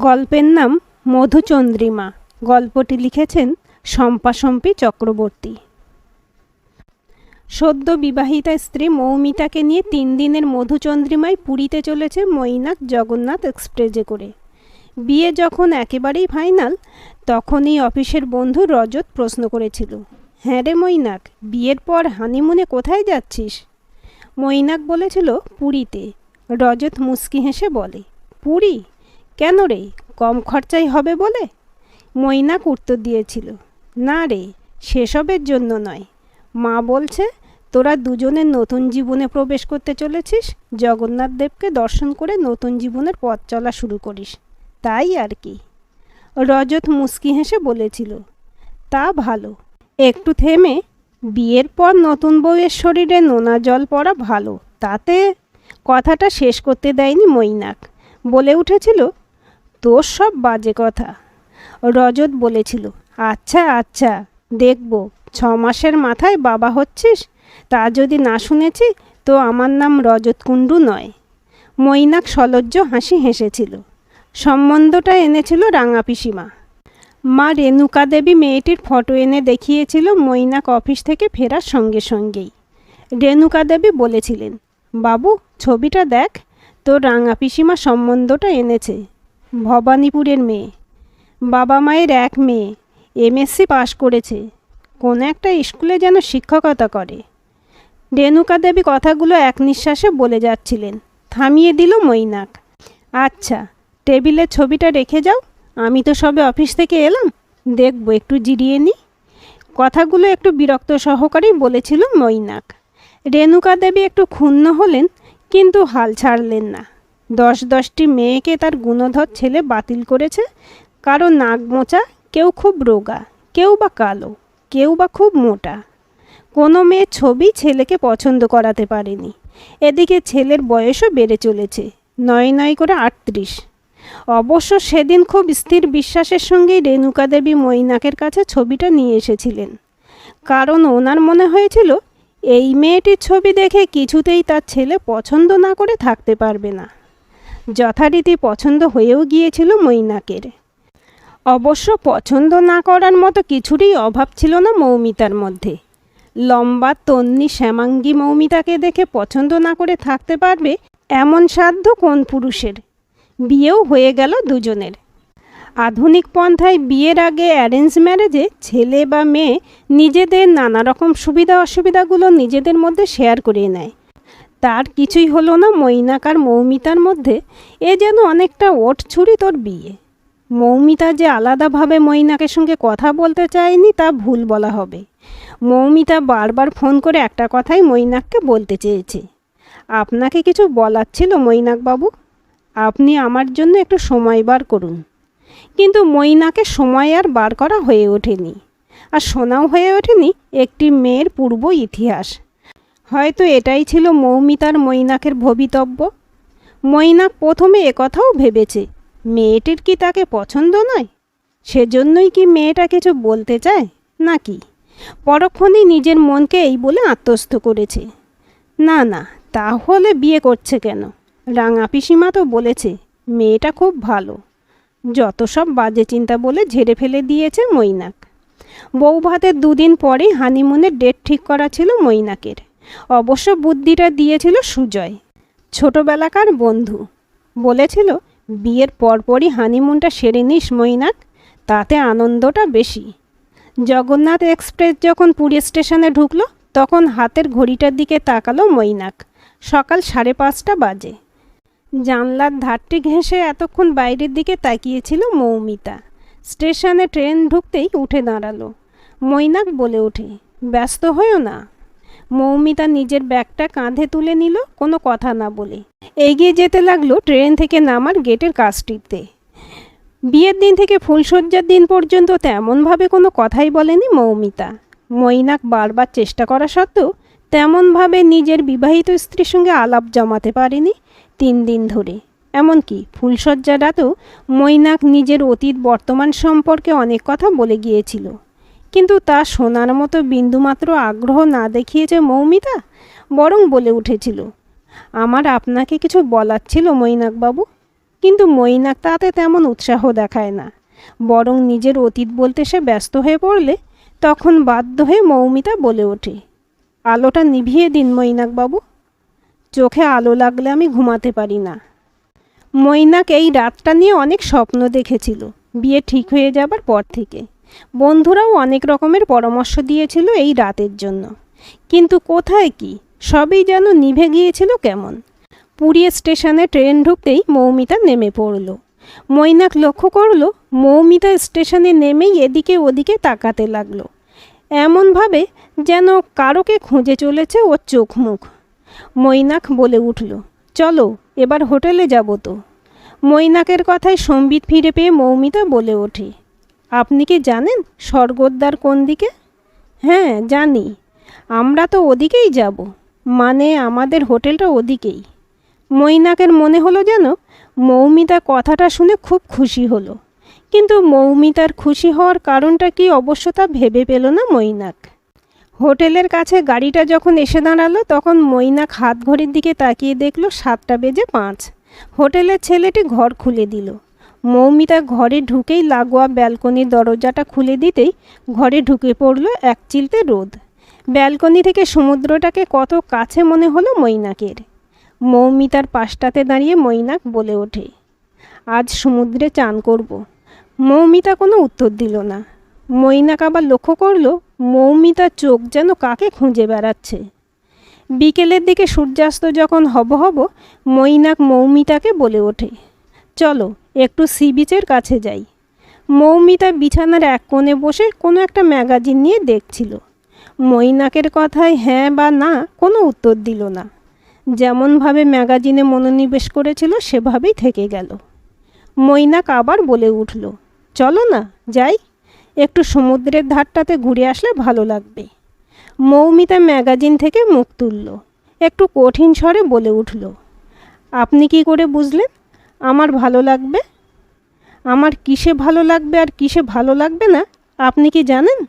গল্পের নাম মধুচন্দ্রিমা। গল্পটি লিখেছেন শম্পা চক্রবর্তী। সদ্য বিবাহিতা স্ত্রী মৌমিতাকে নিয়ে 3 দিনের মধুচন্দ্রিমায় পুরীতে চলেছে মৈনাক জগন্নাথ এক্সপ্রেসে করে। বিয়ে যখন একেবারেই ফাইনাল, তখনই অফিসের বন্ধু রজত প্রশ্ন করেছিল, হ্যাঁ রে মৈনাক, বিয়ের পর হানিমুনে কোথায় যাচ্ছিস? মৈনাক বলেছিল পুরীতে। রজত মুচকি হেসে বলে, পুরী? কেন রে, কম খরচাই হবে বলে? মৈনাক উত্তর দিয়েছিল, না রে, সেসবের জন্য নয়। মা বলছে তোরা দুজনে নতুন জীবনে প্রবেশ করতে চলেছিস, জগন্নাথ দেবকে দর্শন করে নতুন জীবনের পথ চলা শুরু করিস, তাই আর কি। রজত মুচকি হেসে বলেছিল, তা ভালো। একটু থেমে, বিয়ের পর নতুন বউয়ের শরীরে নোনা জল পড়া ভালো, তাতে। কথাটা শেষ করতে দেয়নি মৈনাক, বলে উঠেছিল, তোর সব বাজে কথা। রজত বলেছিল, আচ্ছা আচ্ছা, দেখব 6 মাসের মাথায় বাবা হচ্ছিস, তা যদি না শুনেছি তো আমার নাম রজত কুণ্ডু নয়। মৈনাক সলজ্জ হাসি হেসেছিল। সম্বন্ধটা এনেছিল রাঙা পিসিমা। মা রেণুকা দেবী মেয়েটির ফটো এনে দেখিয়েছিল মৈনাক অফিস থেকে ফেরার সঙ্গে সঙ্গেই। রেণুকা দেবী বলেছিলেন, বাবু ছবিটা দেখ, তোর রাঙা পিসিমা সম্বন্ধটা এনেছে। ভবানীপুরের মেয়ে, বাবা মায়ের এক মেয়ে, MSc পাশ করেছে, কোনো একটা স্কুলে যেন শিক্ষকতা করে। রেণুকা দেবী কথাগুলো এক নিঃশ্বাসে বলে যাচ্ছিলেন। থামিয়ে দিল মৈনাক। আচ্ছা, টেবিলের ছবিটা রেখে যাও, আমি তো সবে অফিস থেকে এলাম, দেখব, একটু জিরিয়ে নিই। কথাগুলো একটু বিরক্ত সহকারেই বলেছিল মৈনাক। রেণুকা দেবী একটু ক্ষুণ্ণ হলেন, কিন্তু হাল ছাড়লেন না। 10-10টি মেয়েকে তার গুণধর ছেলে বাতিল করেছে। কারো নাক মোচা, কেউ খুব রোগা, কেউ বা কালো, কেউ বা খুব মোটা। কোনো মেয়ের ছবি ছেলেকে পছন্দ করাতে পারেনি। এদিকে ছেলের বয়সও বেড়ে চলেছে, 9 করে 38। অবশ্য সেদিন খুব স্থির বিশ্বাসের সঙ্গেই রেণুকা দেবী মৈনাকের কাছে ছবিটা নিয়ে এসেছিলেন। কারণ ওনার মনে হয়েছিল এই মেয়েটির ছবি দেখে কিছুতেই তার ছেলে পছন্দ না করে থাকতে পারবে না। যথারীতি পছন্দ হয়েও গিয়েছিল মৈনাকের। অবশ্য পছন্দ না করার মতো কিছুরই অভাব ছিল না মৌমিতার মধ্যে। লম্বা তন্নি শ্যামাঙ্গী মৌমিতাকে দেখে পছন্দ না করে থাকতে পারবে এমন সাধ্য কোন পুরুষের? বিয়েও হয়ে গেল দুজনের। আধুনিক পন্থায় বিয়ের আগে অ্যারেঞ্জ ম্যারেজে ছেলে বা মেয়ে নিজেদের নানা রকম সুবিধা অসুবিধাগুলো নিজেদের মধ্যে শেয়ার করে নেয়। তার কিছুই হলো না মৈনাক আর মৌমিতার মধ্যে। এ যেন অনেকটা ওট ছুরি তোর বিয়ে। মৌমিতা যে আলাদাভাবে মৈনাকের সঙ্গে কথা বলতে চায়নি তা ভুল বলা হবে। মৌমিতা বারবার ফোন করে একটা কথাই মৈনাককে বলতে চেয়েছে, আপনাকে কিছু বলার ছিল মৈনাকবাবু, আপনি আমার জন্য একটু সময় বার করুন। কিন্তু মৈনাকে সময় আর বার করা হয়ে ওঠেনি, আর শোনাও হয়ে ওঠেনি একটি মেয়ের পূর্ব ইতিহাস। হয়তো এটাই ছিল মৌমিতার মৈনাকের ভবিতব্য। মৈনাক প্রথমে একথাও ভেবেছে, মেয়েটির কি তাকে পছন্দ নয়? সেজন্যই কি মেয়েটা কিছু বলতে চায় নাকি? পরক্ষণেই নিজের মনকে এই বলে আত্মস্থ করেছে, না না, তাহলে বিয়ে করছে কেন? রাঙা পিসিমা তো বলেছে মেয়েটা খুব ভালো। যত সব বাজে চিন্তা বলে ঝেড়ে ফেলে দিয়েছে মৈনাক। বউ ভাতের 2 দিন পরেই হানিমুনের ডেট ঠিক করা ছিল মৈনাকের। অবশ্য বুদ্ধিটা দিয়েছিল সুজয়, ছোটবেলাকার বন্ধু। বলেছিল, বিয়ের পরপরই হানিমুনটা সেরে নিস মৈনাক, তাতে আনন্দটা বেশি। জগন্নাথ এক্সপ্রেস যখন পুরী স্টেশনে ঢুকলো, তখন হাতের ঘড়িটার দিকে তাকালো মৈনাক। সকাল 5:30 বাজে। জানলার ধারটি ঘেঁষে এতক্ষণ বাইরের দিকে তাকিয়েছিল মৌমিতা। স্টেশনে ট্রেন ঢুকতেই উঠে দাঁড়ালো। মৈনাক বলে ওঠে, ব্যস্ত হয়েও না। মৌমিতা নিজের ব্যাগটা কাঁধে তুলে নিল, কোনো কথা না বলে এগিয়ে যেতে লাগলো ট্রেন থেকে নামার গেটের কাজটিতে। বিয়ের দিন থেকে ফুলশয্যার দিন পর্যন্ত তেমনভাবে কোনো কথাই বলেনি মৌমিতা। মৈনাক বারবার চেষ্টা করা সত্ত্বেও তেমনভাবে নিজের বিবাহিত স্ত্রীর সঙ্গে আলাপ জমাতে পারেনি 3 দিন ধরে। এমনকি ফুলশয্যার রাতেও মৈনাক নিজের অতীত বর্তমান সম্পর্কে অনেক কথা বলে গিয়েছিল, কিন্তু তা শোনার মতো বিন্দুমাত্র আগ্রহ না দেখিয়েছে মৌমিতা। বরং বলে উঠেছিল, আমার আপনাকে কিছু বলার ছিল মৈনাকবাবু, কিন্তু মৈনাক তাতে তেমন উৎসাহ দেখায় না, বরং নিজের অতীত বলতে সে ব্যস্ত হয়ে পড়লে তখন বাধ্য হয়ে মৌমিতা বলে ওঠে, আলোটা নিভিয়ে দিন মৈনাকবাবু, চোখে আলো লাগলে আমি ঘুমাতে পারি না। মৈনাক এই রাতটা নিয়ে অনেক স্বপ্ন দেখেছিল বিয়ে ঠিক হয়ে যাবার পর থেকে। বন্ধুরাও অনেক রকমের পরামর্শ দিয়েছিল এই রাতের জন্য, কিন্তু কোথায় কি, সবই যেন নিভে গিয়েছিল কেমন। পুরী স্টেশনে ট্রেন ঢুকতেই মৌমিতা নেমে পড়ল। মৈনাক লক্ষ্য করল মৌমিতা স্টেশনে নেমেই এদিকে ওদিকে তাকাতে লাগলো, এমনভাবে যেন কারোকে খুঁজে চলেছে ওর চোখ মুখ। মৈনাক বলে উঠল, চলো এবার হোটেলে যাব তো। মৈনাকের কথায় সম্বিত ফিরে পেয়ে মৌমিতা বলে ওঠে, আপনি কি জানেন স্বর্গদ্বার কোন দিকে? হ্যাঁ জানি, আমরা তো ওদিকেই যাব, মানে আমাদের হোটেলটা ওদিকেই। মৈনাকের মনে হলো যেন মৌমিতা কথাটা শুনে খুব খুশি হলো, কিন্তু মৌমিতার খুশি হওয়ার কারণটা কি অবশ্য তা ভেবে পেল না মৈনাক। হোটেলের কাছে গাড়িটা যখন এসে দাঁড়ালো তখন মৈনাক হাত ঘড়ির দিকে তাকিয়ে দেখল 7:05। হোটেলের ছেলেটি ঘর খুলে দিল। মৌমিতা ঘরে ঢুকেই লাগোয়া ব্যালকনির দরজাটা খুলে দিতেই ঘরে ঢুকে পড়ল এক চিলতে রোদ। ব্যালকনি থেকে সমুদ্রটাকে কত কাছে মনে হলো মৈনাকের। মৌমিতার পাশটাতে দাঁড়িয়ে মৈনাক বলে ওঠে, আজ সমুদ্রে চান করব। মৌমিতা কোনো উত্তর দিল না। মৈনাক আবার লক্ষ্য করল মৌমিতার চোখ যেন কাকে খুঁজে বেড়াচ্ছে। বিকেলের দিকে সূর্যাস্ত যখন হব মৈনাক মৌমিতাকে বলে ওঠে, চলো একটু সি বিচের কাছে যাই। মৌমিতা বিছানার এক কোণে বসে কোনো একটা ম্যাগাজিন নিয়ে দেখছিল। মৈনাকের কথায় হ্যাঁ বা না কোনো উত্তর দিল না, যেমনভাবে ম্যাগাজিনে মনোনিবেশ করেছিল সেভাবেই থেকে গেল। মৈনাক আবার বলে উঠল, চলো না যাই, একটু সমুদ্রের ধারটাতে ঘুরে আসলে ভালো লাগবে। মৌমিতা ম্যাগাজিন থেকে মুখ তুলল, একটু কঠিন স্বরে বলে উঠল, আপনি কি করে বুঝলেন আমার ভালো লাগবে? আমার কিসে ভালো লাগবে আর কিসে ভালো লাগবে না আপনি কি জানেন?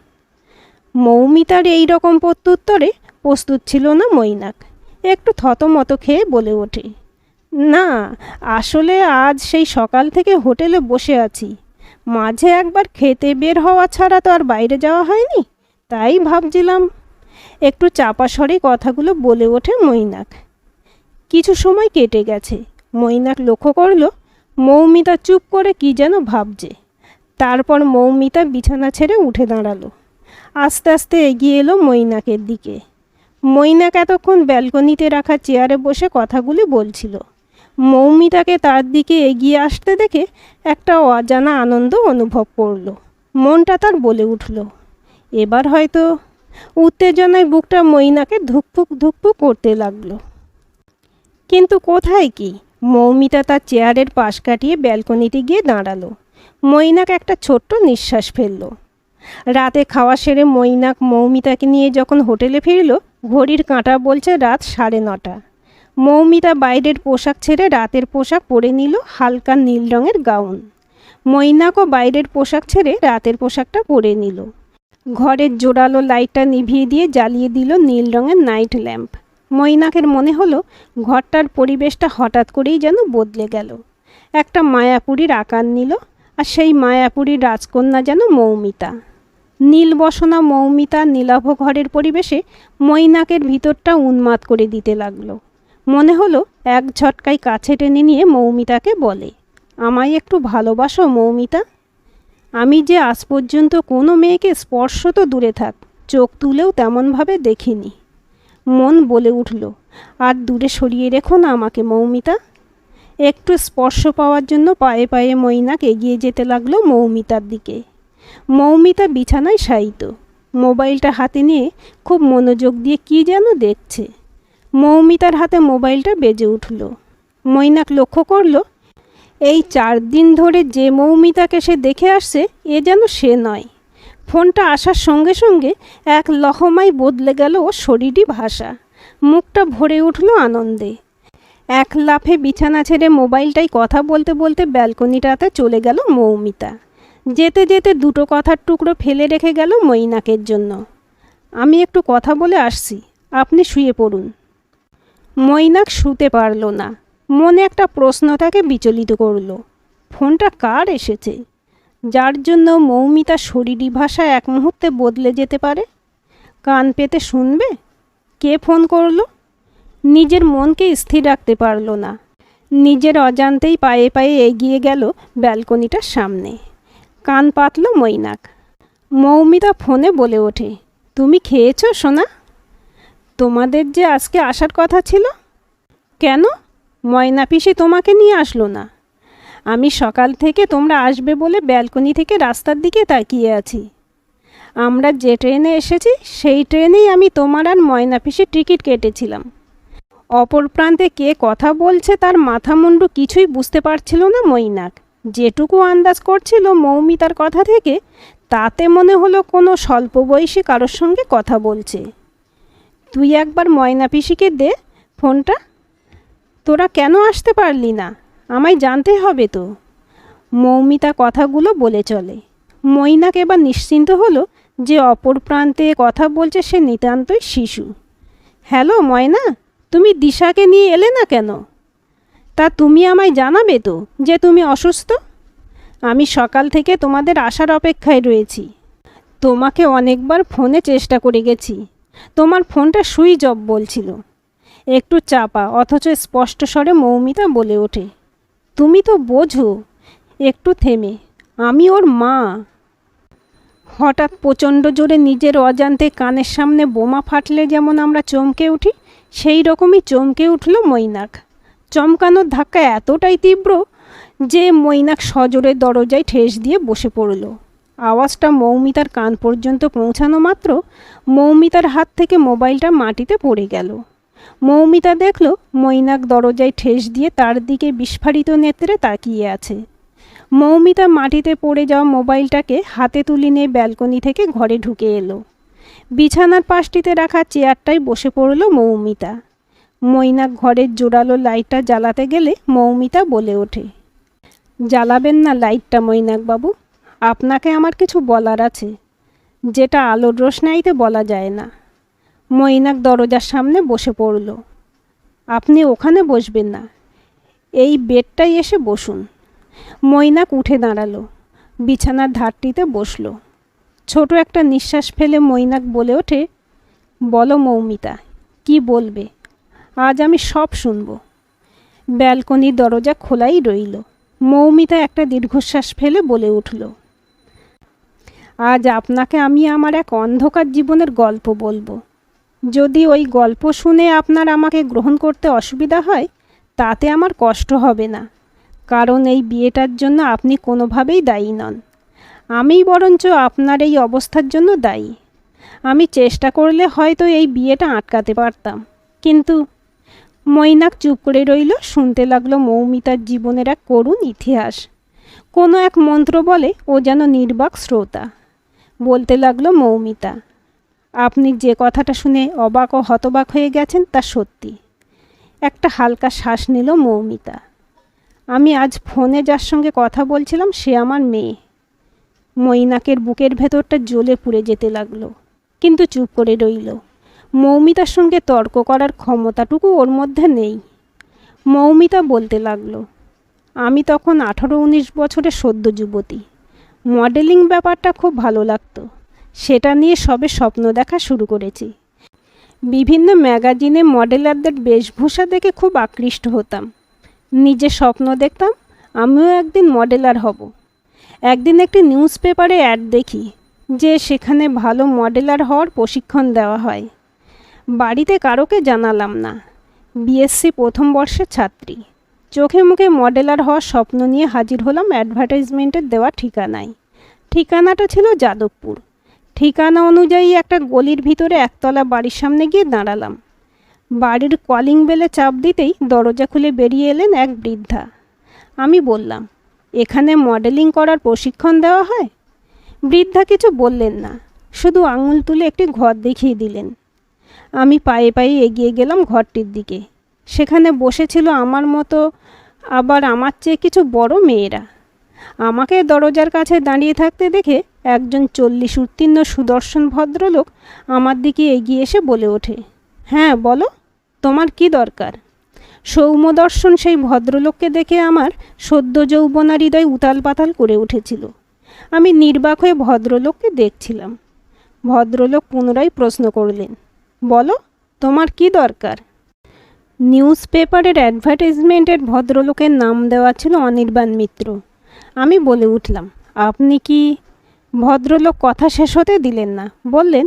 মৌমিতার এই রকম প্রত্যুত্তরে প্রস্তুত ছিল না মৈনাক। একটু থতমত খেয়ে বলে ওঠে, না আসলে আজ সেই সকাল থেকে হোটেলে বসে আছি, মাঝে একবার খেতে বের হওয়া ছাড়া তো আর বাইরে যাওয়া হয়নি, তাই ভাবছিলাম। একটু চাপা স্বরে কথাগুলো বলে ওঠে মৈনাক। কিছু সময় কেটে গেছে। মৈনাক লক্ষ্য করল মৌমিতা চুপ করে কি যেন ভাবছে। তারপর মৌমিতা বিছানা ছেড়ে উঠে দাঁড়ালো, আস্তে আস্তে এগিয়ে এলো মৈনাকের দিকে। মৈনাক এতক্ষণ ব্যালকনিতে রাখা চেয়ারে বসে কথাগুলি বলছিল। মৌমিতাকে তার দিকে এগিয়ে আসতে দেখে একটা অজানা আনন্দ অনুভব করল। মনটা তার বলে উঠল, এবার হয়তো। উত্তেজনায় বুকটা মৈনাকে ধুকপুক ধুকপুক করতে লাগলো। কিন্তু কোথায় কি, মৌমিতা তার চেয়ারের পাশ কাটিয়ে ব্যালকনিতে গিয়ে দাঁড়ালো। মৈনাক একটা ছোট্ট নিঃশ্বাস ফেলল। রাতে খাওয়া সেরে মৈনাক মৌমিতাকে নিয়ে যখন হোটেলে ফিরল, ঘড়ির কাঁটা বলছে রাত 9:30। মৌমিতা বাইরের পোশাক ছেড়ে রাতের পোশাক পরে নিল, হালকা নীল রঙের গাউন। মৈনাকও বাইরের পোশাক ছেড়ে রাতের পোশাকটা পরে নিল। ঘরের জোরালো লাইটটা নিভিয়ে দিয়ে জ্বালিয়ে দিল নীল রঙের নাইট ল্যাম্প। মৈনাকের মনে হলো ঘরটার পরিবেশটা হঠাৎ করেই যেন বদলে গেল, একটা মায়াপুরীর আকার নিল, আর সেই মায়াপুরীর রাজকন্যা যেন মৌমিতা। নীল বসনা মৌমিতা নীলাভ ঘরের পরিবেশে মৈনাকের ভিতরটা উন্মাদ করে দিতে লাগলো। মনে হলো এক ঝটকায় কাছে টেনে নিয়ে মৌমিতাকে বলে, আমায় একটু ভালোবাসো মৌমিতা। আমি যে আজ পর্যন্ত কোনো মেয়েকে স্পর্শ তো দূরে থাক, চোখ তুলেও তেমনভাবে দেখিনি। মন বলে উঠল, আর দূরে সরিয়ে রেখো না আমাকে মৌমিতা। একটু স্পর্শ পাওয়ার জন্য পায়ে পায়ে মৈনাক এগিয়ে যেতে লাগলো মৌমিতার দিকে। মৌমিতা বিছানায় শায়িত, মোবাইলটা হাতে নিয়ে খুব মনোযোগ দিয়ে কী যেন দেখছে। মৌমিতার হাতে মোবাইলটা বেজে উঠল। মৈনাক লক্ষ্য করল এই 4 দিন ধরে যে মৌমিতাকে সে দেখে আসছে এ যেন সে নয়। ফোনটা আসার সঙ্গে সঙ্গে এক লহমায় বদলে গেল ওর শরীরী ভাষা। মুখটা ভরে উঠল আনন্দে। এক লাফে বিছানা ছেড়ে মোবাইলটাই কথা বলতে বলতে ব্যালকনিটাতে চলে গেল মৌমিতা। যেতে যেতে দুটো কথার টুকরো ফেলে রেখে গেল মৈনাকের জন্য, আমি একটু কথা বলে আসছি, আপনি শুয়ে পড়ুন। মৈনাক শুতে পারল না। মনে একটা প্রশ্ন তাকে বিচলিত করল। ফোনটা কার এসেছে, যার জন্য মৌমিতার শরীরী ভাষা এক মুহূর্তে বদলে যেতে পারে? কান পেতে শুনবে কে ফোন করলো। নিজের মনকে স্থির রাখতে পারল না। নিজের অজান্তেই পায়ে পায়ে এগিয়ে গেল ব্যালকনিটার সামনে। কান পাতল মৈনাক। মৌমিতা ফোনে বলে ওঠে, তুমি খেয়েছো সোনা? তোমাদের যে আজকে আসার কথা ছিল। কেন? ময়না পিসি তোমাকে নিয়ে আসলো না? আমি সকাল থেকে তোমরা আসবে বলে ব্যালকনি থেকে রাস্তার দিকে তাকিয়ে আছি। আমরা যে ট্রেনে এসেছি সেই ট্রেনেই আমি তোমার আর ময়না পিসির টিকিট কেটেছিলাম। অপর প্রান্তে কে কথা বলছে তার মাথা মুন্ডু কিছুই বুঝতে পারছিল না মৈনাক। যেটুকু আন্দাজ করছিল মৌমিতার কথা থেকে, তাতে মনে হলো কোনো স্বল্পবয়সী কারোর সঙ্গে কথা বলছে। তুই একবার ময়না পিসিকে দে ফোনটা। তোরা কেন আসতে পারলি না আমায় জানতে হবে তো। মৌমিতা কথাগুলো বলে চলে। মৈনাক এবার নিশ্চিন্ত হলো যে অপর প্রান্তে কথা বলছে সে নিতান্তই শিশু। হ্যালো ময়না, তুমি দিশাকে নিয়ে এলে না কেন? তা তুমি আমায় জানাবে তো যে তুমি অসুস্থ। আমি সকাল থেকে তোমাদের আসার অপেক্ষায় রয়েছি। তোমাকে অনেকবার ফোনে চেষ্টা করে গেছি, তোমার ফোনটা সুইচ অফ বলছিল। একটু চাপা অথচ স্পষ্ট স্বরে মৌমিতা বলে ওঠে, তুমি তো বোঝো। একটু থেমে, আমি ওর মা। হঠাৎ প্রচণ্ড জোরে নিজের অজান্তে কানের সামনে বোমা ফাটলে যেমন আমরা চমকে উঠি, সেই রকমই চমকে উঠল মৈনাক। চমকানোর ধাক্কা এতটাই তীব্র যে মৈনাক সজোরে দরজায় ঠেস দিয়ে বসে পড়ল। আওয়াজটা মৌমিতার কান পর্যন্ত পৌঁছানো মাত্র মৌমিতার হাত থেকে মোবাইলটা মাটিতে পড়ে গেল। মৌমিতা দেখল মৈনাক দরজায় ঠেস দিয়ে তার দিকে বিস্ফারিত নেত্রে তাকিয়ে আছে। মৌমিতা মাটিতে পড়ে যাওয়া মোবাইলটাকে হাতে তুলে নিয়ে ব্যালকনি থেকে ঘরে ঢুকে এলো। বিছানার পাশটিতে রাখা চেয়ারটায় বসে পড়ল মৌমিতা। মৈনাক ঘরের জোরালো লাইটটা জ্বালাতে গেলে মৌমিতা বলে ওঠে, জ্বালাবেন না লাইটটা মৈনাক বাবু, আপনাকে আমার কিছু বলার আছে, যেটা আলোর রোশনাইতে বলা যায় না। মৈনাক দরজার সামনে বসে পড়ল। আপনি ওখানে বসবেন না, এই বেডটাই এসে বসুন। মৈনাক উঠে দাঁড়ালো, বিছানার ধারটিতে বসল। ছোট একটা নিঃশ্বাস ফেলে মৈনাক বলে ওঠে, বলো মৌমিতা, কি বলবে? আজ আমি সব শুনব। ব্যালকনির দরজা খোলাই রইল। মৌমিতা একটা দীর্ঘশ্বাস ফেলে বলে উঠল, আজ আপনাকে আমি আমার এক অন্ধকার জীবনের গল্প বলবো। যদি ওই গল্প শুনে আপনার আমাকে গ্রহণ করতে অসুবিধা হয় তাতে আমার কষ্ট হবে না, কারণ এই বিয়েটার জন্য আপনি কোনোভাবেই দায়ী নন। আমিই বরঞ্চ আপনার এই অবস্থার জন্য দায়ী। আমি চেষ্টা করলে হয়তো এই বিয়েটা আটকাতে পারতাম, কিন্তু মৈনাক চুপ করে রইল। শুনতে লাগলো মৌমিতার জীবনের এক করুণ ইতিহাস। কোনো এক মন্ত্র বলে ও যেন নির্বাক শ্রোতা। বলতে লাগলো মৌমিতা, আপনি যে কথাটা শুনে অবাক ও হতবাক হয়ে গেছেন তা সত্যি। একটা হালকা শ্বাস নিল মৌমিতা। আমি আজ ফোনে যার সঙ্গে কথা বলছিলাম সে আমার মেয়ে। মৈনাকের বুকের ভেতরটা জ্বলে পুড়ে যেতে লাগলো, কিন্তু চুপ করে রইল। মৌমিতার সঙ্গে তর্ক করার ক্ষমতাটুকু ওর মধ্যে নেই। মৌমিতা বলতে লাগলো, আমি তখন 18-19 বছরের সদ্য যুবতী। মডেলিং ব্যাপারটা খুব ভালো লাগতো, সেটা নিয়ে সবে স্বপ্ন দেখা শুরু করেছি। বিভিন্ন ম্যাগাজিনে মডেলারদের বেশভূষা দেখে খুব আকৃষ্ট হতাম। নিজে স্বপ্ন দেখতাম আমিও একদিন মডেলার হব। একদিন একটি নিউজ পেপারে অ্যাড দেখি যে সেখানে ভালো মডেলার হওয়ার প্রশিক্ষণ দেওয়া হয়। বাড়িতে কারোকে জানালাম না। বিএসসি প্রথম বর্ষের ছাত্রী। চোখে মুখে মডেলার হওয়ার স্বপ্ন নিয়ে হাজির হলাম অ্যাডভার্টাইজমেন্টের দেওয়া ঠিকানায়। ঠিকানাটা ছিল যাদবপুর। ঠিকানা অনুযায়ী একটা গলির ভিতরে একতলা বাড়ির সামনে গিয়ে দাঁড়ালাম। বাড়ির কলিং বেলে চাপ দিতেই দরজা খুলে বেরিয়ে এলেন এক বৃদ্ধা। আমি বললাম, এখানে মডেলিং করার প্রশিক্ষণ দেওয়া হয়? বৃদ্ধা কিছু বললেন না, শুধু আঙুল তুলে একটি ঘর দেখিয়ে দিলেন। আমি পায়ে পায়ে এগিয়ে গেলাম ঘরটির দিকে। সেখানে বসেছিল আমার মতো আবার আমার চেয়ে কিছু বড় মেয়েরা। আমাকে দরজার কাছে দাঁড়িয়ে থাকতে দেখে একজন 40 উত্তীর্ণ সুদর্শন ভদ্রলোক আমার দিকে এগিয়ে এসে বলে ওঠে, হ্যাঁ বলো, তোমার কি দরকার? সৌম্যদর্শন সেই ভদ্রলোককে দেখে আমার সদ্য যৌবনা হৃদয় উতাল পাতাল করে উঠেছিল। আমি নির্বাক হয়ে ভদ্রলোককে দেখছিলাম। ভদ্রলোক পুনরায় প্রশ্ন করলেন, বলো, তোমার কি দরকার? নিউজ পেপারের অ্যাডভার্টাইজমেন্টের ভদ্রলোকের নাম দেওয়া ছিল অনির্বাণ মিত্র। আমি বলে উঠলাম, আপনি কি? ভদ্রলোক কথা শেষ হতে দিলেন না, বললেন,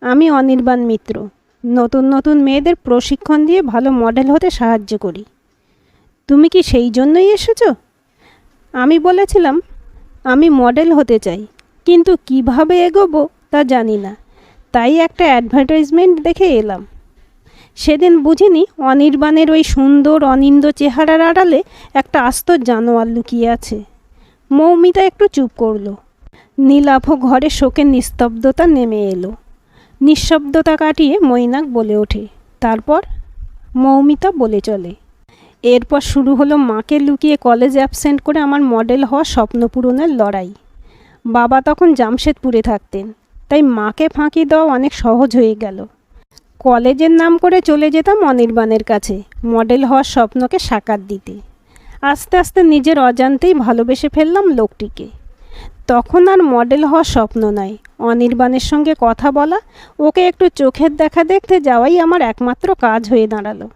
আমি অনির্বাণ মিত্র, নতুন নতুন মেয়েদের প্রশিক্ষণ দিয়ে ভালো মডেল হতে সাহায্য করি। তুমি কি সেই জন্যই এসেছো? আমি বলেছিলাম, আমি মডেল হতে চাই, কিন্তু কিভাবে এগোবো তা জানি না, তাই একটা অ্যাডভার্টাইজমেন্ট দেখে এলাম। সেদিন বুঝিনি অনির্বাণের ওই সুন্দর অনিন্দ চেহারার আড়ালে একটা আস্ত জানোয়ার লুকিয়ে আছে। মৌমিতা একটু চুপ করল। নীলাভ ঘরে শোকের নিস্তব্ধতা নেমে এলো। নিঃশব্দতা কাটিয়ে মৈনাক বলে ওঠে, তারপর? মৌমিতা বলে চলে, এরপর শুরু হলো মাকে লুকিয়ে কলেজ অ্যাবসেন্ট করে আমার মডেল হওয়া স্বপ্ন পূরণের লড়াই। বাবা তখন জামশেদপুরে থাকতেন, তাই মাকে ফাঁকি দেওয়া অনেক সহজ হয়ে গেল। কলেজের নাম করে চলে যেতাম অনির্বাণের কাছে মডেল হওয়ার স্বপ্নকে সাকার দিতে। আস্তে আস্তে নিজের অজান্তেই ভালোবেসে ফেললাম লোকটিকে। তখন আর মডেল হওয়ার স্বপ্ন নয়, অনির্বাণের সঙ্গে কথা বলা, ওকে একটু চোখের দেখা দেখতে যাওয়াই আমার একমাত্র কাজ হয়ে দাঁড়ালো।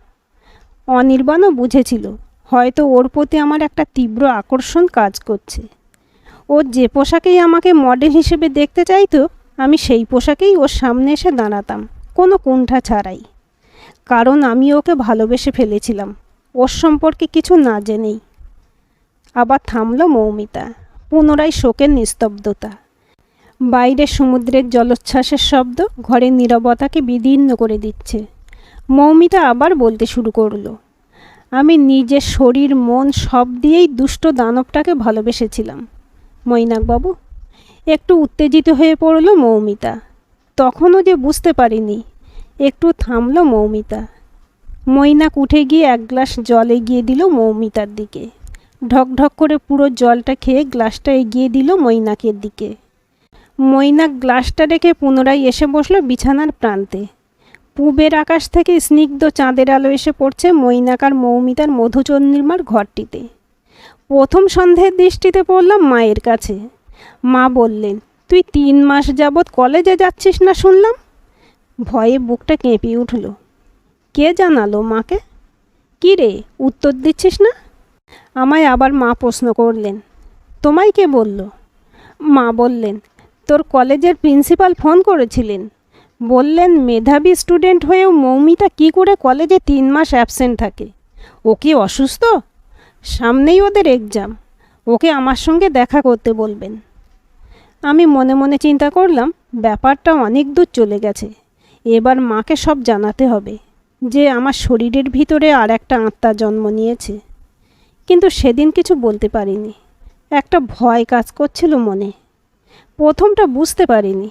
অনির্বাণও বুঝেছিল হয়তো ওর প্রতি আমার একটা তীব্র আকর্ষণ কাজ করছে। ও যে পোশাকেই আমাকে মডেল হিসেবে দেখতে চাইতো, আমি সেই পোশাকেই ওর সামনে এসে দাঁড়াতাম, কোনো কুণ্ঠা ছাড়াই। কারণ আমি ওকে ভালোবেসে ফেলেছিলাম, ওর সম্পর্কে কিছু না জেনেই। আবার থামল মৌমিতা। পুনরায় শোকের নিস্তব্ধতা। বাইরে সমুদ্রের জলোচ্ছ্বাসের শব্দ ঘরের নীরবতাকে বিদীর্ণ করে দিচ্ছে। মৌমিতা আবার বলতে শুরু করলো, আমি নিজের শরীর মন সব দিয়েই দুষ্ট দানবটাকে ভালোবেসেছিলাম মৈনাকবাবু। একটু উত্তেজিত হয়ে পড়ল মৌমিতা। তখনও যে বুঝতে পারিনি। একটু থামল মৌমিতা। মৈনাক উঠে গিয়ে এক গ্লাস জল এগিয়ে দিল মৌমিতার দিকে। ঢকঢক করে পুরো জলটা খেয়ে গ্লাসটা এগিয়ে দিল মৈনাকের দিকে। মৈনাক গ্লাসটা রেখে পুনরায় এসে বসল বিছানার প্রান্তে। পূবের আকাশ থেকে স্নিগ্ধ চাঁদের আলো এসে পড়ছে মৈনাক আর মৌমিতার মধুচন্দ্রিমার ঘরটিতে। প্রথম সন্ধ্যের দৃষ্টিতে পড়লাম মায়ের কাছে। মা বললেন, তুই 3 মাস যাবৎ কলেজে যাচ্ছিস না শুনলাম। ভয়ে বুকটা কেঁপে উঠল। কে জানালো মাকে? কী রে, উত্তর দিচ্ছিস না? আমায় আবার মা প্রশ্ন করলেন, তোমায় কে বলল? মা বললেন, তোর কলেজের প্রিন্সিপাল ফোন করেছিলেন, বললেন মেধাবী স্টুডেন্ট হয়েও মৌমিতা কি করে কলেজে 3 মাস অ্যাবসেন্ট থাকে। ও কি অসুস্থ? সামনেই ওদের এক্সাম, ওকে আমার সঙ্গে দেখা করতে বলবেন। আমি মনে মনে চিন্তা করলাম, ব্যাপারটা অনেক দূর চলে গেছে। এবার মাকে সব জানাতে হবে যে আমার শরীরের ভিতরে আর একটা আত্মা জন্ম নিয়েছে। কিন্তু সেদিন কিছু বলতে পারিনি। একটা ভয় কাজ করছিল মনে। প্রথমটা বুঝতে পারিনি,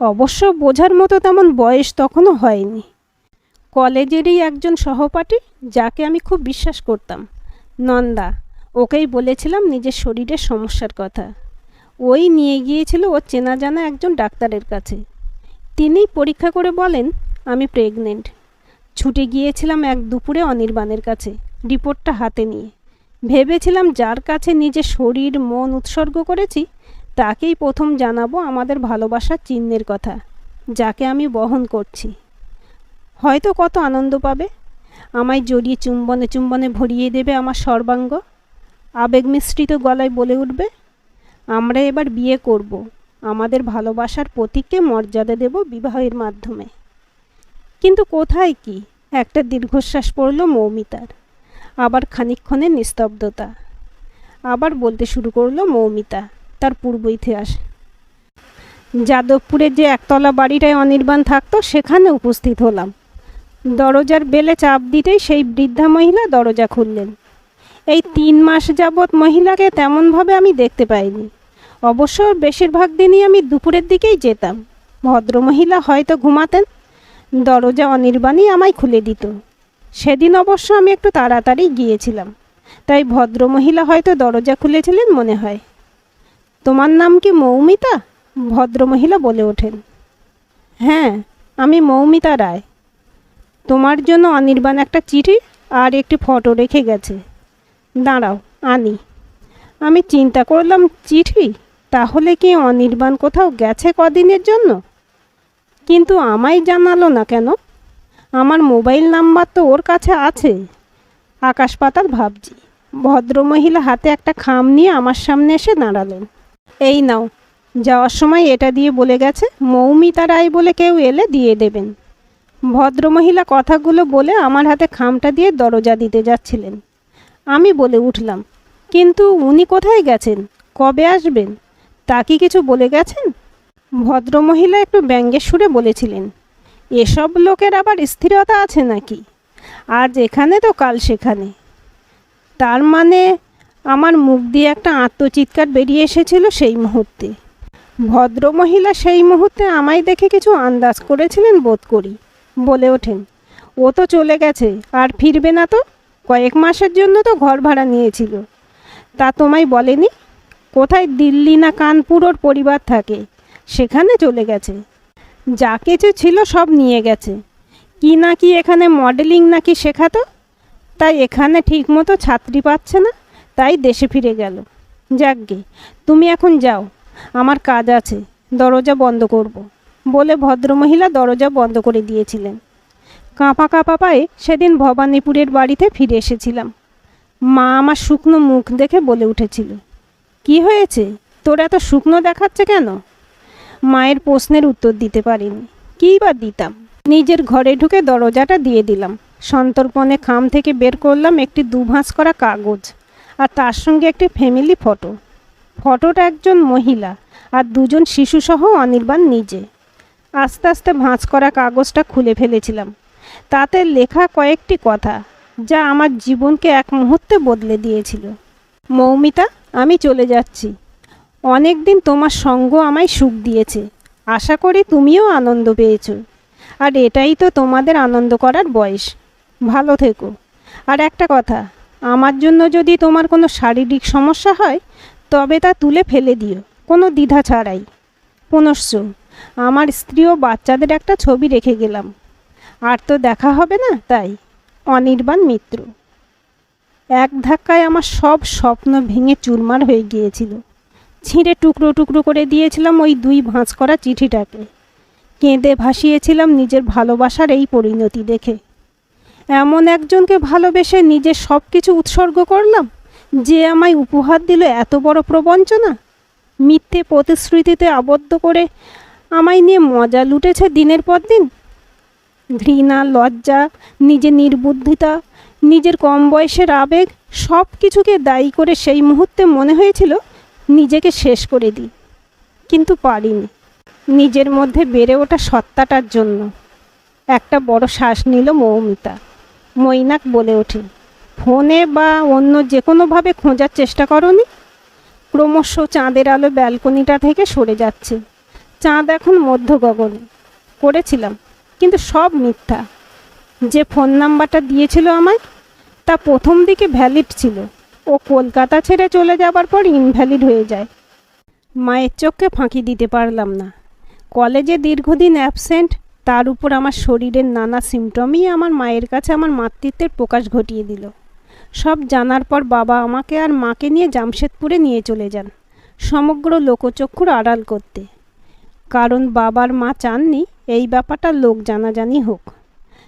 অবশ্য বোঝার মতো তেমন বয়স তখনও হয়নি। কলেজেরই একজন সহপাঠী, যাকে আমি খুব বিশ্বাস করতাম, নন্দা, ওকেই বলেছিলাম নিজের শরীরের সমস্যার কথা। ওই নিয়ে গিয়েছিল ওর চেনা জানা একজন ডাক্তারের কাছে। তিনিই পরীক্ষা করে বলেন আমি প্রেগনেন্ট। ছুটে গিয়েছিলাম এক দুপুরে অনির্বাণের কাছে রিপোর্টটা হাতে নিয়ে। ভেবেছিলাম যার কাছে নিজের শরীর মন উৎসর্গ করেছি তাকেই প্রথম জানাবো আমাদের ভালোবাসার চিহ্নের কথা, যাকে আমি বহন করছি। হয়তো কত আনন্দ পাবে, আমায় জড়িয়ে চুম্বনে চুম্বনে ভরিয়ে দেবে আমার সর্বাঙ্গ। আবেগ মিশ্রিত গলায় বলে উঠবে, আমরা এবার বিয়ে করব, আমাদের ভালোবাসার প্রতীককে মর্যাদা দেব বিবাহের মাধ্যমে। কিন্তু কোথায় কি? একটা দীর্ঘশ্বাস পড়ল মৌমিতার। আবার খানিকক্ষণের নিস্তব্ধতা। আবার বলতে শুরু করলো মৌমিতা তার পূর্ব ইতিহাস। যাদবপুরের যে একতলা বাড়িটায় অনির্বাণ থাকতো সেখানে উপস্থিত হলাম। দরজার বেলে চাপ দিতেই সেই বৃদ্ধা মহিলা দরজা খুললেন। এই 3 মাস যাবৎ মহিলাকে তেমনভাবে আমি দেখতে পাইনি। অবশ্য বেশিরভাগ দিনই আমি দুপুরের দিকেই যেতাম। ভদ্রমহিলা হয়তো ঘুমাতেন। দরজা অনির্বাণই আমায় খুলে দিত। সেদিন অবশ্য আমি একটু তাড়াতাড়ি গিয়েছিলাম, তাই ভদ্রমহিলা হয়তো দরজা খুলেছিলেন মনে হয়। তোমার নাম কি মৌমিতা? ভদ্রমহিলা বলে ওঠেন। হ্যাঁ, আমি মৌমিতা রায়। তোমার জন্য অনির্বাণ একটা চিঠি আর একটি ফটো রেখে গেছে। দাঁড়াও আনি। আমি চিন্তা করলাম, চিঠি? তাহলে কি অনির্বাণ কোথাও গেছে কদিনের জন্য? কিন্তু আমায় জানালো না কেন? আমার মোবাইল নাম্বার তো ওর কাছে আছে। আকাশ পাতাল ভাবছি। ভদ্রমহিলা হাতে একটা খাম নিয়ে আমার সামনে এসে দাঁড়ালেন। এই নাও, যাওয়ার সময় এটা দিয়ে বলে গেছে মৌমিতা রায় বলে কেউ এলে দিয়ে দেবেন। ভদ্রমহিলা কথাগুলো বলে আমার হাতে খামটা দিয়ে দরজা দিতে যাচ্ছিলেন। আমি বলে উঠলাম, কিন্তু উনি কোথায় গেছেন? কবে আসবেন? তা কি কিছু বলে গেছেন? ভদ্রমহিলা একটু ব্যঙ্গের সুরে বলেছিলেন, এসব লোকের আবার স্থিরতা আছে নাকি? আজ এখানে তো কাল সেখানে। তার মানে আমার মুখ দিয়ে একটা আত্মচিৎকার বেরিয়ে এসেছিল সেই মুহূর্তে। ভদ্রমহিলা সেই মুহূর্তে আমায় দেখে কিছু আন্দাজ করেছিলেন বোধ করি। বলে ওঠেন, ও তো চলে গেছে, আর ফিরবে না তো। কয়েক মাসের জন্য তো ঘর ভাড়া নিয়েছিল। তা তোমায় বলেনি? কোথায় দিল্লি না কানপুর ওর পরিবার থাকে, সেখানে চলে গেছে। যা কিছু ছিল সব নিয়ে গেছে। কি না কি এখানে মডেলিং নাকি শেখাতো, তাই এখানে ঠিকমতো ছাত্রী পাচ্ছে না, তাই দেশে ফিরে গেল। যাকগে, তুমি এখন যাও, আমার কাজ আছে, দরজা বন্ধ করব বলে ভদ্রমহিলা দরজা বন্ধ করে দিয়েছিলেন। কাঁপা কাঁপা পায়ে সেদিন ভবানীপুরের বাড়িতে ফিরে এসেছিলাম। মা আমার শুকনো মুখ দেখে বলে উঠেছিল, কি হয়েছে তোর, এত শুকনো দেখাচ্ছে কেন? মায়ের প্রশ্নের উত্তর দিতে পারিনি। কী বা দিতাম। নিজের ঘরে ঢুকে দরজাটা দিয়ে দিলাম। সন্তর্পণে খাম থেকে বের করলাম একটি দুভাঁজ করা কাগজ, আর তার সঙ্গে একটি ফ্যামিলি ফটো। ফটোটা একজন মহিলা আর দুজন শিশুসহ অনির্বাণ নিজে। আস্তে আস্তে ভাঁজ করা কাগজটা খুলে ফেলেছিলাম। তাতে লেখা কয়েকটি কথা, যা আমার জীবনকে এক মুহূর্তে বদলে দিয়েছিল। মৌমিতা, আমি চলে যাচ্ছি। অনেক দিন তোমার সঙ্গ আমায় সুখ দিয়েছে। আশা করি তুমিও আনন্দ পেয়েছো। আর এটাই তো তোমাদের আনন্দ করার বয়স। ভালো থেকো। আর একটা কথা, আমার জন্য যদি তোমার কোনো শারীরিক সমস্যা হয় তবে তা তুলে ফেলে দিও, কোনো দ্বিধা ছাড়াই। পুনশ্চ আমার স্ত্রী ও বাচ্চাদের একটা ছবি রেখে গেলাম। আর তো দেখা হবে না, তাই। অনির্বাণ মিত্র। এক ধাক্কায় আমার সব স্বপ্ন ভেঙে চুরমার হয়ে গিয়েছিল। ছিঁড়ে টুকরো টুকরো করে দিয়েছিলাম ওই দুই ভাঁজ করা চিঠিটাকে। কেঁদে ভাসিয়েছিলাম নিজের ভালোবাসার এই পরিণতি দেখে। এমন একজনকে ভালোবেসে নিজের সব কিছু উৎসর্গ করলাম, যে আমায় উপহার দিল এত বড় প্রবঞ্চনা। মিথ্যে প্রতিশ্রুতিতে আবদ্ধ করে আমায় নিয়ে মজা লুটেছে দিনের পর দিন। ঘৃণা, লজ্জা, নিজের নির্বুদ্ধিতা, নিজের কম বয়সের আবেগ, সব কিছুকে দায়ী করে সেই মুহূর্তে মনে হয়েছিল নিজেকে শেষ করে দিই। কিন্তু পারিনি। নিজের মধ্যে বেড়ে ওঠা সত্তাটার জন্য। একটা বড় শ্বাস নিল মৌমিতা। মৈনাক বলে ওঠে, ফোনে বা অন্য যে কোনোভাবে খোঁজার চেষ্টা করনি? ক্রমশ চাঁদের আলো ব্যালকনিটা থেকে সরে যাচ্ছে। চাঁদ এখন মধ্য গগনে। করেছিলাম, কিন্তু সব মিথ্যা। যে ফোন নাম্বারটা দিয়েছিল আমায়, তা প্রথম দিকে ভ্যালিড ছিল। ও কলকাতা ছেড়ে চলে যাবার পর ইনভ্যালিড হয়ে যায়। মায়ের চোখকে ফাঁকি দিতে পারলাম না। কলেজে দীর্ঘদিন অ্যাবসেন্ট, তার উপর আমার শরীরের নানা সিমটমই আমার মায়ের কাছে আমার মাতৃত্বের প্রকাশ ঘটিয়ে দিল। সব জানার পর বাবা আমাকে আর মাকে নিয়ে জামশেদপুরে নিয়ে চলে যান, সমগ্র লোকচক্ষুর আড়াল করতে। কারণ বাবার মা চাননি এই ব্যাপারটা লোক জানাজানি হোক।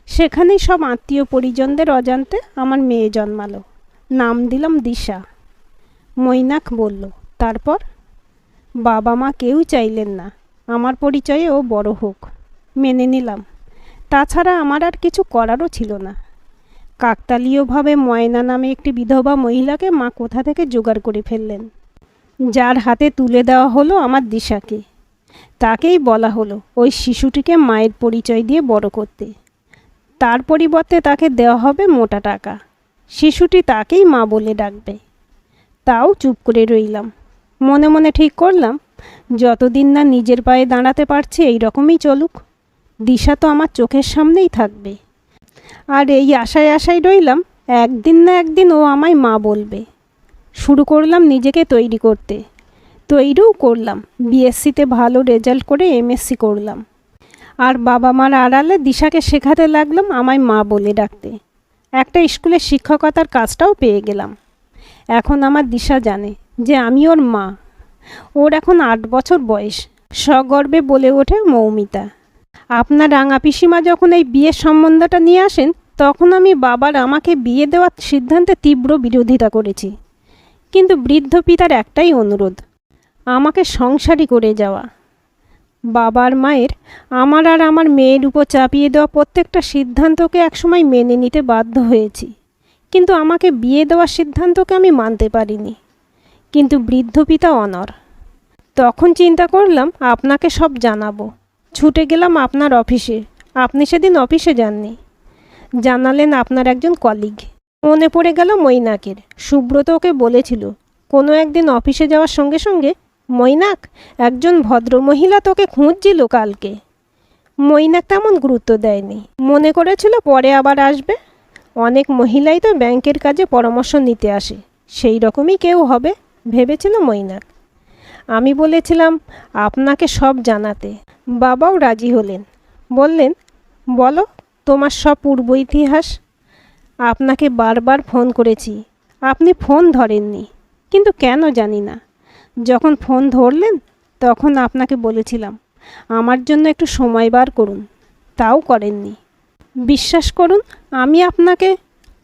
সেখানেই সব আত্মীয় পরিজনদের অজান্তে আমার মেয়ে জন্মালো। নাম দিলাম দিশা। মৈনাক বলল, তারপর? বাবা মা কেউ চাইলেন না আমার পরিচয়ে ও বড় হোক। মেনে নিলাম। তাছাড়া আমার আর কিছু করারও ছিল না। কাকতালীয়ভাবে ময়না নামে একটি বিধবা মহিলাকে মা কোথা থেকে জোগাড় করে ফেললেন, যার হাতে তুলে দেওয়া হলো আমার দিশাকে। তাকেই বলা হলো ওই শিশুটিকে মায়ের পরিচয় দিয়ে বড় করতে। তার পরিবর্তে তাকে দেওয়া হবে মোটা টাকা। শিশুটি তাকেই মা বলে ডাকবে। তাও চুপ করে রইলাম। মনে মনে ঠিক করলাম, যতদিন না নিজের পায়ে দাঁড়াতে পারছি এই রকমই চলুক। দিশা তো আমার চোখের সামনেই থাকবে। আর এই আশায় আশায় রইলাম, একদিন না একদিন ও আমায় মা বলবে। শুরু করলাম নিজেকে তৈরি করতে। তৈরিও করলাম। বিএসসিতে ভালো রেজাল্ট করে এমএসসি করলাম। আর বাবা মার আড়ালে দিশাকে শেখাতে লাগলাম আমায় মা বলে ডাকতে। একটা স্কুলে শিক্ষকতার কাজটাও পেয়ে গেলাম। এখন আমার দিশা জানে যে আমি ওর মা। ওর এখন 8 বছর বয়স। সগর্বে বলে ওঠে মৌমিতা। আপনার রাঙা পিসিমা যখন এই বিয়ের সম্বন্ধটা নিয়ে আসেন, তখন আমি বাবার আমাকে বিয়ে দেওয়ার সিদ্ধান্তে তীব্র বিরোধিতা করেছি। কিন্তু বৃদ্ধ পিতার একটাই অনুরোধ, আমাকে সংসারী করে যাওয়া। বাবার মায়ের আমার আর আমার মেয়ের উপর চাপিয়ে দেওয়া প্রত্যেকটা সিদ্ধান্তকে একসময় মেনে নিতে বাধ্য হয়েছি, কিন্তু আমাকে বিয়ে দেওয়ার সিদ্ধান্তকে আমি মানতে পারিনি। কিন্তু বৃদ্ধ পিতা অনড়। তখন চিন্তা করলাম আপনাকে সব জানাবো। ছুটে গেলাম আপনার অফিসে। আপনি সেদিন অফিসে যাননি। জানালেন আপনার একজন কলিগ। মনে পড়ে গেল মৈনাকের। সুব্রত ওকে বলেছিল কোনো একদিন অফিসে যাওয়ার সঙ্গে সঙ্গে, মৈনাক, একজন ভদ্রমহিলা তোকে খুঁজছিল কালকে। মৈনাক তেমন গুরুত্ব দেয়নি, মনে করেছিল পরে আবার আসবে। অনেক মহিলাই তো ব্যাংকের কাজে পরামর্শ নিতে আসে, সেই রকমই কেউ হবে ভেবেছিল মৈনাক। আমি বলেছিলাম আপনাকে সব জানাতে। বাবাও রাজি হলেন। বললেন, বলো তোমার সব পূর্ব ইতিহাস। আপনাকে বারবার ফোন করেছি, আপনি ফোন ধরেননি, কিন্তু কেন জানি না। যখন ফোন ধরলেন তখন আপনাকে বলেছিলাম আমার জন্য একটু সময় বার করুন, তাও করেননি। বিশ্বাস করুন, আমি আপনাকে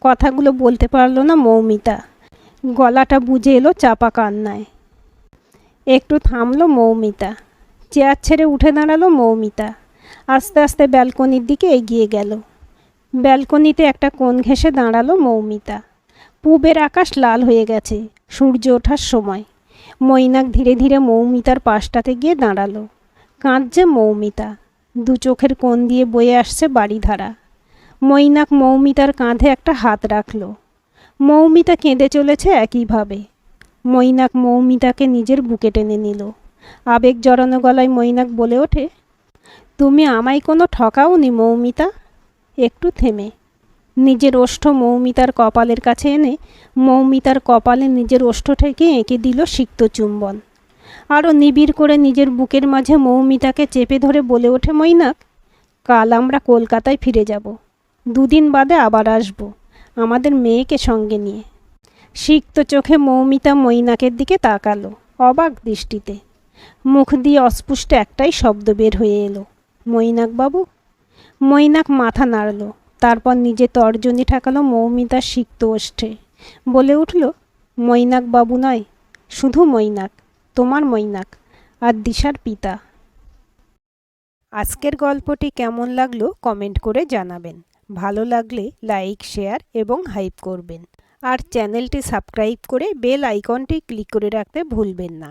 কথাগুলো বলতে পারল না মৌমিতা। গলাটা বুঝে এলো চাপা কান্নায়। একটু থামলো মৌমিতা। চেয়ার ছেড়ে উঠে দাঁড়ালো মৌমিতা। আস্তে আস্তে ব্যালকনির দিকে এগিয়ে গেল। ব্যালকনিতে একটা কোণ ঘেঁষে দাঁড়ালো মৌমিতা। পূবের আকাশ লাল হয়ে গেছে, সূর্য ওঠার সময়। মৈনাক ধীরে ধীরে মৌমিতার পাশটাতে গিয়ে দাঁড়ালো। কাঁদছে মৌমিতা। দু চোখের কোণ দিয়ে বয়ে আসছে বাড়িধারা। মৈনাক মৌমিতার কাঁধে একটা হাত রাখল। মৌমিতা কেঁদে চলেছে একইভাবে। মৈনাক মৌমিতাকে নিজের বুকে টেনে নিল। আবেগ জড়ানো গলায় মৈনাক বলে ওঠে, তুমি আমায় কোনো ঠকাওনি মৌমিতা। একটু থেমে নিজের ওষ্ঠ মৌমিতার কপালের কাছে এনে মৌমিতার কপালে নিজের ওষ্ঠ থেকে এঁকে দিল সিক্ত চুম্বন। আরও নিবিড় করে নিজের বুকের মাঝে মৌমিতাকে চেপে ধরে বলে ওঠে মৈনাক, কাল আমরা কলকাতায় ফিরে যাব। 2 দিন বাদে আবার আসব, আমাদের মেয়েকে সঙ্গে নিয়ে। সিক্ত চোখে মৌমিতা মৈনাকের দিকে তাকালো অবাক দৃষ্টিতে। মুখ দিয়ে অস্পুষ্ট একটাই শব্দ বের হয়ে এলো, মৈনাক বাবু। মৈনাক মাথা নাড়ল, তারপর নিজে তর্জনী ঠেকালো মৌমিতার সিক্ত ওষ্ঠে। বলে উঠল, মৈনাক বাবু নয়, শুধু মৈনাক, তোমার মৈনাক আর দিশার পিতা। আজকের গল্পটি কেমন লাগলো কমেন্ট করে জানাবেন। ভালো লাগলে লাইক, শেয়ার এবং হাইপ করবেন। আর চ্যানেলটি সাবস্ক্রাইব করে বেল আইকনটি ক্লিক করে রাখতে ভুলবেন না।